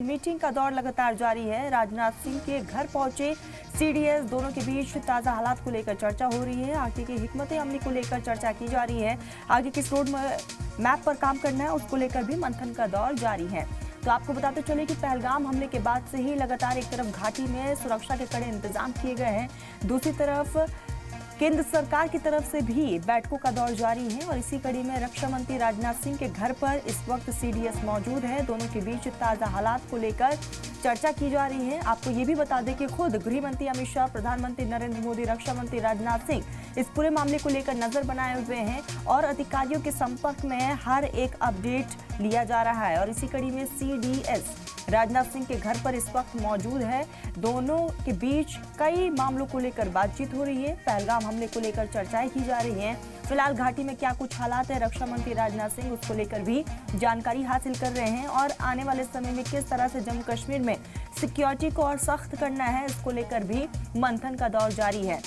Meeting का दौर लगातार जारी है। राजनाथ सिंह के घर पहुंचे सीडीएस, दोनों के बीच ताजा हालात को लेकर चर्चा हो रही है। आगे की हिकमत अमली को लेकर चर्चा की जा रही है। आगे किस रोड मैप पर काम करना है उसको लेकर भी मंथन का दौर जारी है। तो आपको बताते चले कि पहलगाम हमले के बाद से ही लगातार एक तरफ घाटी में सुरक्षा के कड़े इंतजाम किए गए हैं, दूसरी तरफ केंद्र सरकार की तरफ से भी बैठकों का दौर जारी है। और इसी कड़ी में रक्षा मंत्री राजनाथ सिंह के घर पर इस वक्त सीडीएस मौजूद है। दोनों के बीच ताजा हालात को लेकर चर्चा की जा रही है। आपको ये भी बता दें कि खुद गृह मंत्री अमित शाह, प्रधानमंत्री नरेंद्र मोदी, रक्षा मंत्री राजनाथ सिंह इस पूरे मामले को लेकर नजर बनाए हुए हैं और अधिकारियों के संपर्क में हर एक अपडेट लिया जा रहा है। और इसी कड़ी में सीडीएस राजनाथ सिंह के घर पर इस वक्त मौजूद है। दोनों के बीच कई मामलों को लेकर बातचीत हो रही है। पहलगाम हमले को लेकर चर्चाएं की जा रही हैं। फिलहाल घाटी में क्या कुछ हालात है, रक्षा मंत्री राजनाथ सिंह उसको लेकर भी जानकारी हासिल कर रहे हैं। और आने वाले समय में किस तरह से जम्मू कश्मीर में सिक्योरिटी को और सख्त करना है, इसको लेकर भी मंथन का दौर जारी है।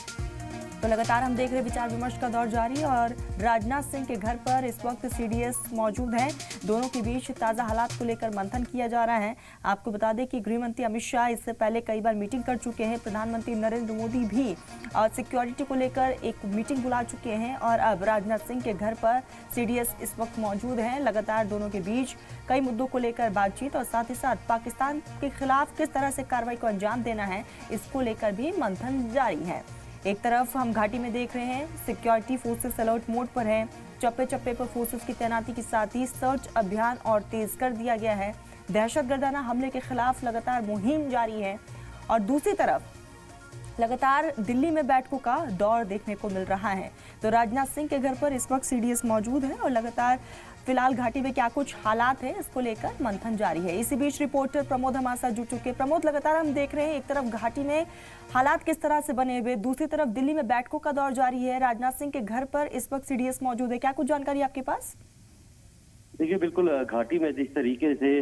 तो लगातार हम देख रहे विचार विमर्श का दौर जारी और राजनाथ सिंह के घर पर इस वक्त सीडीएस मौजूद है। दोनों के बीच ताज़ा हालात को लेकर मंथन किया जा रहा है। आपको बता दें कि गृह मंत्री अमित शाह इससे पहले कई बार मीटिंग कर चुके हैं। प्रधानमंत्री नरेंद्र मोदी भी सिक्योरिटी को लेकर एक मीटिंग बुला चुके हैं और अब राजनाथ सिंह के घर पर सीडीएस इस वक्त मौजूद है। लगातार दोनों के बीच कई मुद्दों को लेकर बातचीत और साथ ही साथ पाकिस्तान के खिलाफ किस तरह से कार्रवाई को अंजाम देना है, इसको लेकर भी मंथन जारी है। एक तरफ हम घाटी में देख रहे हैं सिक्योरिटी फोर्सेस अलर्ट मोड पर हैं। चप्पे चप्पे पर फोर्सेस की तैनाती के साथ ही सर्च अभियान और तेज कर दिया गया है। दहशतगर्दाना हमले के खिलाफ लगातार मुहिम जारी है और दूसरी तरफ लगातार दिल्ली में बैठकों का दौर देखने को मिल रहा है। तो राजनाथ सिंह के घर पर इस वक्त सीडीएस मौजूद है और लगातार फिलहाल घाटी में क्या कुछ हालात है इसको लेकर मंथन जारी है। इसी बीच रिपोर्टर प्रमोद हमारे साथ जुड़ चुके हैं। प्रमोद, लगातार हम देख रहे हैं एक तरफ घाटी में हालात किस तरह से बने हुए, दूसरी तरफ दिल्ली में बैठकों का दौर जारी है। राजनाथ सिंह के घर पर इस वक्त सीडीएस मौजूद है, क्या कुछ जानकारी आपके पास? देखिए, बिल्कुल घाटी में जिस तरीके से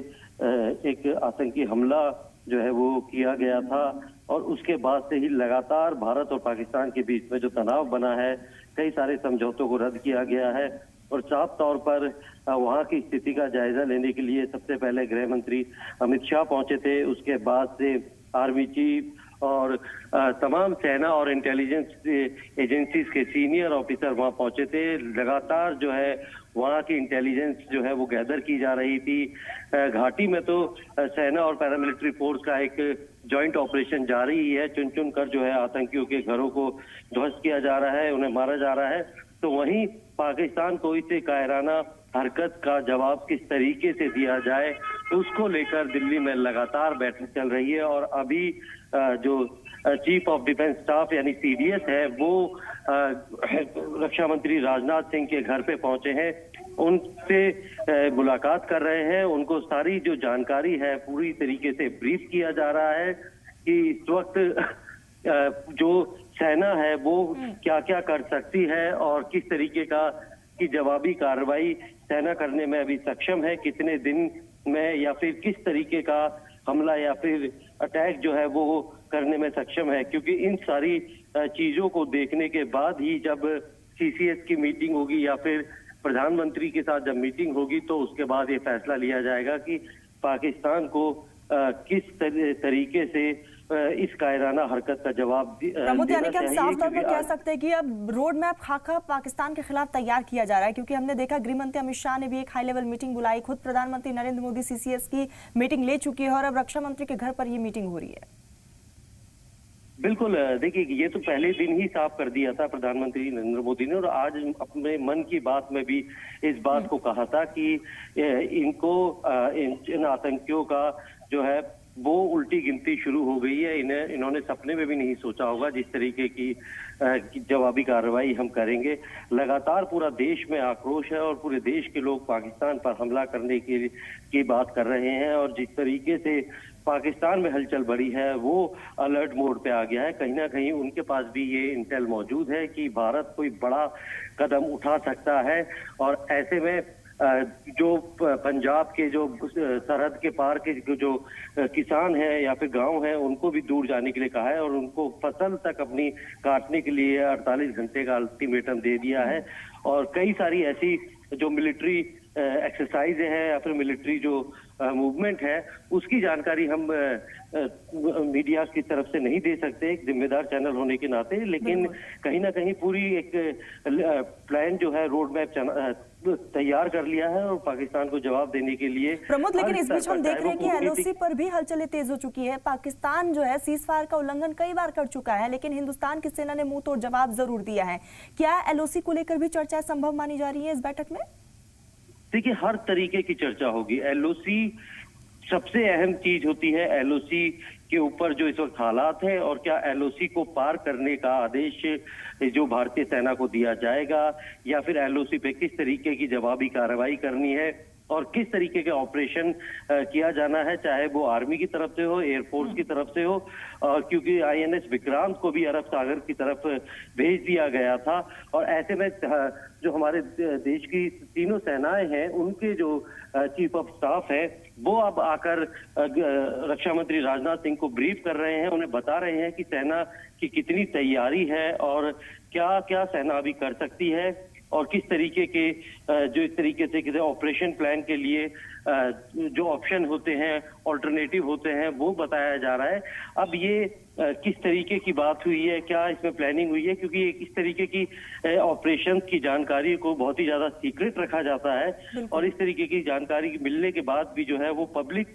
एक आतंकी हमला जो है वो किया गया था और उसके बाद से ही लगातार भारत और पाकिस्तान के बीच में जो तनाव बना है, कई सारे समझौतों को रद्द किया गया है। और साफ तौर पर वहां की स्थिति का जायजा लेने के लिए सबसे पहले गृह मंत्री अमित शाह पहुंचे थे। उसके बाद से आर्मी चीफ और तमाम सेना और इंटेलिजेंस एजेंसीज के सीनियर ऑफिसर वहां पहुंचे थे। लगातार जो है वहां की इंटेलिजेंस जो है वो गैदर की जा रही थी। घाटी में तो सेना और पैरामिलिट्री फोर्स का एक जॉइंट ऑपरेशन जारी ही है। चुन चुन कर जो है आतंकियों के घरों को ध्वस्त किया जा रहा है, उन्हें मारा जा रहा है। तो वहीं पाकिस्तान को इसे कायराना हरकत का जवाब किस तरीके से दिया जाए, उसको लेकर दिल्ली में लगातार बैठक चल रही है। और अभी जो चीफ ऑफ डिफेंस स्टाफ यानी सीडीएस है वो रक्षा मंत्री राजनाथ सिंह के घर पे पहुंचे हैं, उनसे मुलाकात कर रहे हैं। उनको सारी जो जानकारी है पूरी तरीके से ब्रीफ किया जा रहा है कि इस वक्त जो सेना है वो क्या क्या कर सकती है और किस तरीके की जवाबी कार्रवाई सेना करने में अभी सक्षम है, कितने दिन में या फिर किस तरीके का हमला या फिर अटैक जो है वो करने में सक्षम है। क्योंकि इन सारी चीजों को देखने के बाद ही जब सीसीएस की मीटिंग होगी या फिर प्रधानमंत्री के साथ जब मीटिंग होगी तो उसके बाद ये फैसला लिया जाएगा कि पाकिस्तान को किस तरीके से इस कायराना हरकत का जवाब प्रमोद, यानी कि हम साफ तौर पर कह सकते हैं कि अब रोड मैप खाका पाकिस्तान के खिलाफ तैयार किया जा रहा है। क्योंकि हमने देखा गृह मंत्री अमित शाह ने भी एक हाई लेवल मीटिंग बुलाई, खुद प्रधानमंत्री नरेंद्र मोदी सीसीएस की मीटिंग ले चुकी है और अब रक्षा मंत्री के घर पर ये मीटिंग हो रही है। बिल्कुल, देखिए ये तो पहले दिन ही साफ कर दिया था प्रधानमंत्री नरेंद्र मोदी ने और आज अपने मन की बात में भी इस बात को कहा था कि इनको इन आतंकियों का जो है वो उल्टी गिनती शुरू हो गई है। इन्होंने सपने में भी नहीं सोचा होगा जिस तरीके की जवाबी कार्रवाई हम करेंगे। लगातार पूरा देश में आक्रोश है और पूरे देश के लोग पाकिस्तान पर हमला करने की बात कर रहे हैं। और जिस तरीके से पाकिस्तान में हलचल बढ़ी है वो अलर्ट मोड पे आ गया है। कहीं ना कहीं उनके पास भी ये इंटेल मौजूद है कि भारत कोई बड़ा कदम उठा सकता है। और ऐसे में जो पंजाब के जो सरहद के पार के जो किसान हैं या फिर गांव हैं उनको भी दूर जाने के लिए कहा है और उनको फसल तक अपनी काटने के लिए 48 घंटे का अल्टीमेटम दे दिया है। और कई सारी ऐसी जो मिलिट्री एक्सरसाइज है या फिर मिलिट्री जो मूवमेंट है, उसकी जानकारी हम मीडिया की तरफ से नहीं दे सकते, एक जिम्मेदार चैनल होने के नाते। लेकिन कहीं ना कहीं पूरी एक प्लान जो है, रोड मैप तैयार कर लिया है और पाकिस्तान को जवाब देने के लिए। प्रमोद, लेकिन इस बीच हम देख रहे हैं कि एलओसी पर भी हलचलें तेज हो चुकी है। पाकिस्तान जो है सीज फायर का उल्लंघन कई बार कर चुका है, लेकिन हिंदुस्तान की सेना ने मुंह तोड़ जवाब जरूर दिया है। क्या एलओसी को लेकर भी चर्चा संभव मानी जा रही है इस बैठक में? देखिए, हर तरीके की चर्चा होगी। एलओसी सबसे अहम चीज होती है। एलओसी के ऊपर जो इस वक्त हालात है और क्या एलओसी को पार करने का आदेश जो भारतीय सेना को दिया जाएगा, या फिर एलओसी पे किस तरीके की जवाबी कार्रवाई करनी है और किस तरीके के ऑपरेशन किया जाना है, चाहे वो आर्मी की तरफ से हो, एयरफोर्स की तरफ से हो, क्योंकि आईएनएस विक्रांत को भी अरब सागर की तरफ भेज दिया गया था। और ऐसे में जो हमारे देश की तीनों सेनाएं हैं, उनके जो चीफ ऑफ स्टाफ है, वो अब आकर रक्षा मंत्री राजनाथ सिंह को ब्रीफ कर रहे हैं, उन्हें बता रहे हैं कि सेना की कितनी तैयारी है और क्या क्या सेना अभी कर सकती है और किस तरीके के जो इस तरीके से ऑपरेशन प्लान के लिए जो ऑप्शन होते हैं, ऑल्टरनेटिव होते हैं, वो बताया जा रहा है। अब ये किस तरीके की बात हुई है, क्या इसमें प्लानिंग हुई है, क्योंकि इस तरीके की ऑपरेशन की जानकारी को बहुत ही ज्यादा सीक्रेट रखा जाता है और इस तरीके की जानकारी मिलने के बाद भी जो है वो पब्लिक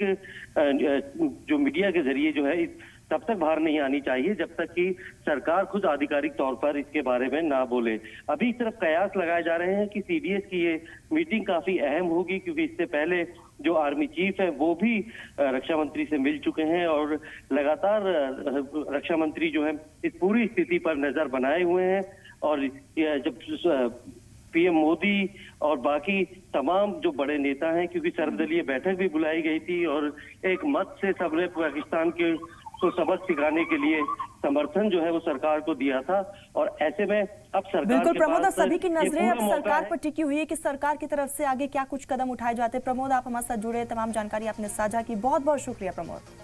जो मीडिया के जरिए जो है तब तक बाहर नहीं आनी चाहिए जब तक कि सरकार खुद आधिकारिक तौर पर इसके बारे में ना बोले। अभी इस तरफ कयास लगाए जा रहे हैं कि सीडीएस की ये मीटिंग काफी अहम होगी, क्योंकि इससे पहले जो आर्मी चीफ है वो भी रक्षा मंत्री से मिल चुके हैं और लगातार रक्षा मंत्री जो है इस पूरी स्थिति पर नजर बनाए हुए हैं। और जब पीएम मोदी और बाकी तमाम जो बड़े नेता हैं, क्योंकि सर्वदलीय बैठक भी बुलाई गई थी और एक मत से सबने पाकिस्तान के को सबक सिखाने के लिए समर्थन जो है वो सरकार को दिया था। और ऐसे में अब सरकार बिल्कुल प्रमोद, सभी की नजरें अब सरकार पर टिकी हुई है कि सरकार की तरफ से आगे क्या कुछ कदम उठाए जाते हैं। प्रमोद, आप हमारे साथ जुड़े, तमाम जानकारी आपने साझा की, बहुत बहुत शुक्रिया प्रमोद।